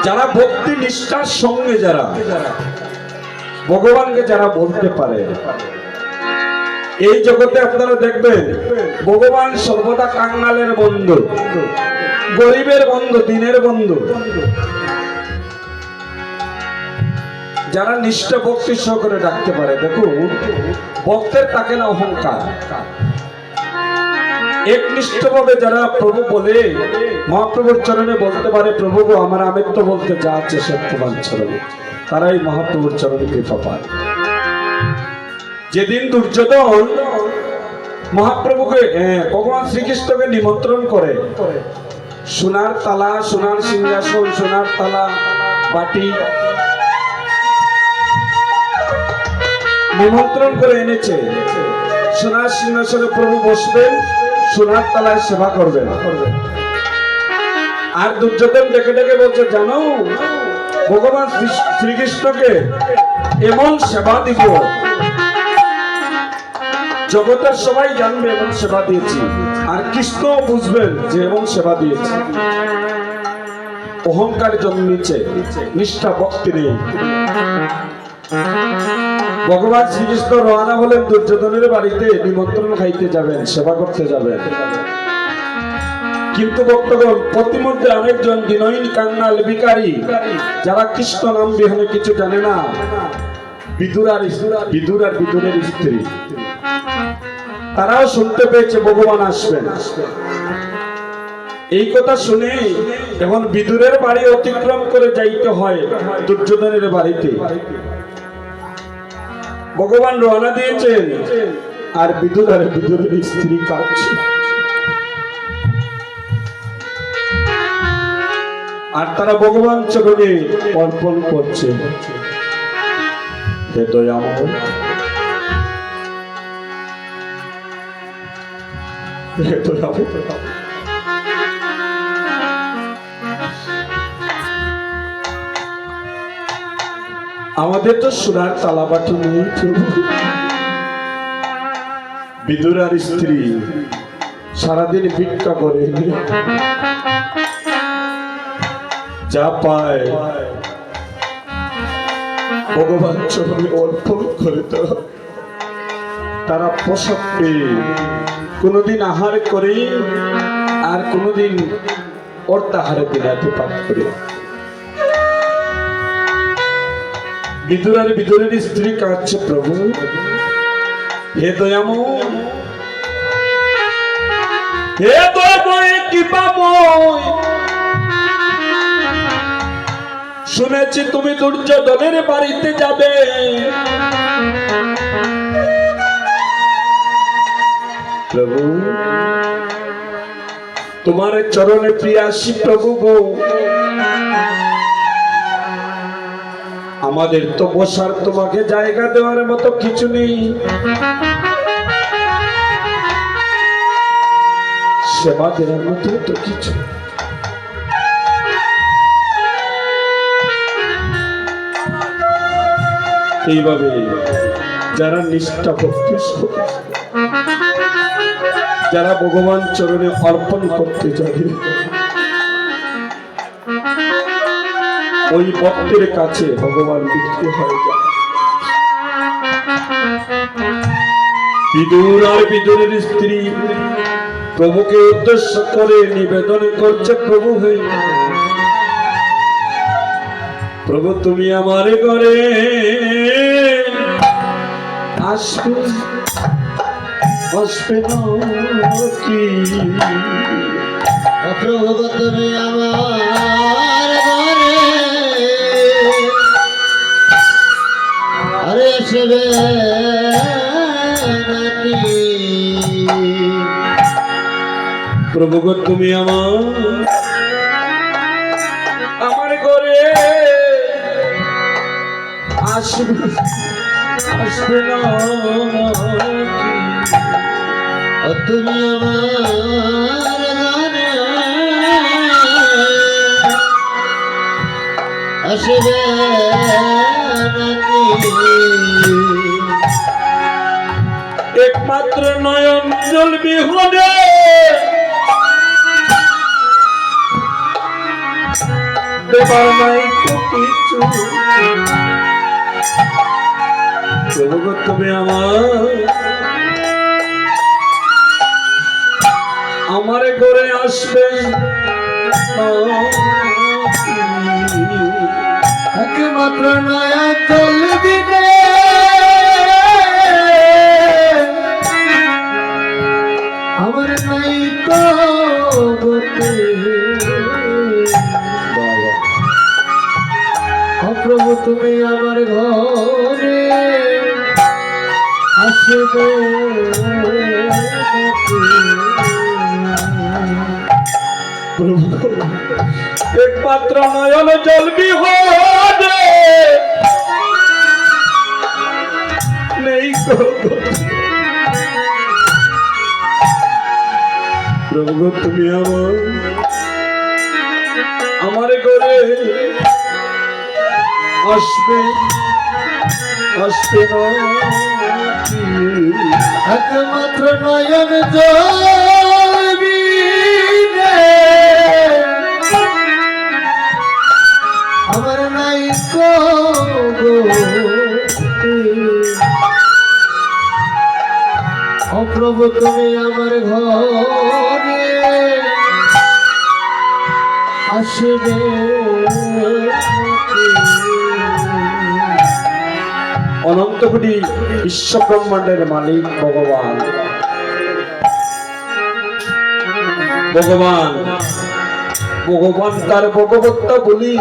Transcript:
যারা ভক্তি নিষ্ঠার সঙ্গে যারা ভগবানকে যারা বলতে পারে, এই জগতে আপনারা দেখবেন ভগবান সর্বদা কাঙ্গালের বন্ধু, গরিবের বন্ধু, দিনের বন্ধু। যারা নিষ্ঠা ভক্তি সহকারে ডাকতে পারে, দেখুন ভক্তের থাকে না অহংকার। একনিষ্ঠভাবে যারা প্রভু বলে, মহাপ্রভুর চরণে বলতে পারে, প্রভু গো আমার আমিত্ব বলতে যা আছে সব তোমার চরণে, তারাই মহাপ্রভুর চরণে কৃপা পায়। যেদিন দুর্যোধন মহাপ্রভুকে ভগবান শ্রীকৃষ্ণকে নিমন্ত্রণ করে, সোনার তালা, সোনার সিংহাসন, সোনার তালা বাটি নিমন্ত্রণ করে এনেছে, সোনার সিংহাসনে প্রভু বসবেন, সোনার তালায় সেবা করবেন। আর দুর্যোধন ডেকে ডেকে বলছে, জানো ভগবান শ্রীকৃষ্ণকে এমন সেবা দিব, জগতের সবাই জানবে এমন সেবা দিয়েছি, আর কৃষ্ণ বুঝবেন যে এমন সেবা দিয়েছি। অহংকার জন্মেছে, নিষ্ঠা ভক্তি নেই। ভগবান শ্রীকৃষ্ণ রওনা হলেন দুর্যোধনের বাড়িতে, নিমন্ত্রণ খাইতে যাবেন, সেবা করতে যাবেন। কিন্তু ভক্তগণ প্রতিমধ্যে অনেকজন বিনয়ী কাঙ্গাল ভিখারি, যারা কৃষ্ণ নাম বিহনে কিছু জানে না, বিদুর আর বিদুরের স্ত্রী, তারাও শুনতে পেয়েছে ভগবান আসবেন। এই কথা শুনে এখন বিদুরের বাড়ি অতিক্রম করে যাইতে হয় দুর্যোধনের বাড়িতে। ভগবান রওনা দিয়েছেন, আর বিদুরের স্ত্রী কাঁদছে, আর তারা ভগবান চরণে অর্পণ করছে, হে দয়াময়, হে দয়াময়, আমাদের তো সোনার তালাবাটি নেই প্রভু। বিদুর আর স্ত্রী সারাদিন ভিক্ষা করে, যা পায় ভগবান চরণে অর্পণ করে দেয়। তারা পোশাক পেয়ে কোনদিন আহার করে, আর কোনদিন অর্থাহারে বিলাতে পাঠ করে। বিদুরের স্ত্রী কাঁদছে, প্রভু হে দয়াময়, হে দয়াময় কৃপাময়, শুনেছি তুমি দুর্যোধনের বাড়িতে যাবে, প্রভু তোমার চরণে প্রিয়াসী প্রভু গো, আমাদের তো বসার তোমাকে জায়গা দেওয়ার মতো কিছু নেই, সেবা দেওয়ার মতো তো কিছু। এইভাবে যারা নিষ্ঠা ভক্তি, যারা ভগবান চরণে অর্পণ করতে যাবে, ওই ভক্তের কাছে ভগবান বিক্রি হয়ে যায়। বিদুর আর বিদুরের স্ত্রী প্রভুকে উদ্দেশ্য করে নিবেদন করছে, প্রভু হে, প্রভু তুমি আমার ঘরে আসবে, আসবে না কি? প্রভু তুমি আমার ঘরে আরে আসবে নাকি? প্রভু গো তুমি আমার ঘরে আসবে, আসবে না কি? তুমি আমার ঘরে আসবে নাকি? একমাত্র নয়ন জল বিহনে দেবার নাই তো কিছু। প্রভু গো তুমি আমার ঘরে আসবে একমাত্র নয়া চলবি রে আমার নাই তো গতি। প্রভু তুমি আমার ঘরে আসবে প্রভু একমাত্র নয়ন জলবি হবে নেই গো। প্রভু গো তুমি আমার ঘরে আসবে আসবে নাকি? একমাত্র নয়ন জলবি রে আমার নাই গো প্রভু তুমি আমার ঘরে আসবে অনন্ত কোটি বিশ্ব ব্রহ্মাণ্ডের মালিক ভগবান ভগবান ভগবান তার ভগবত্তা বলি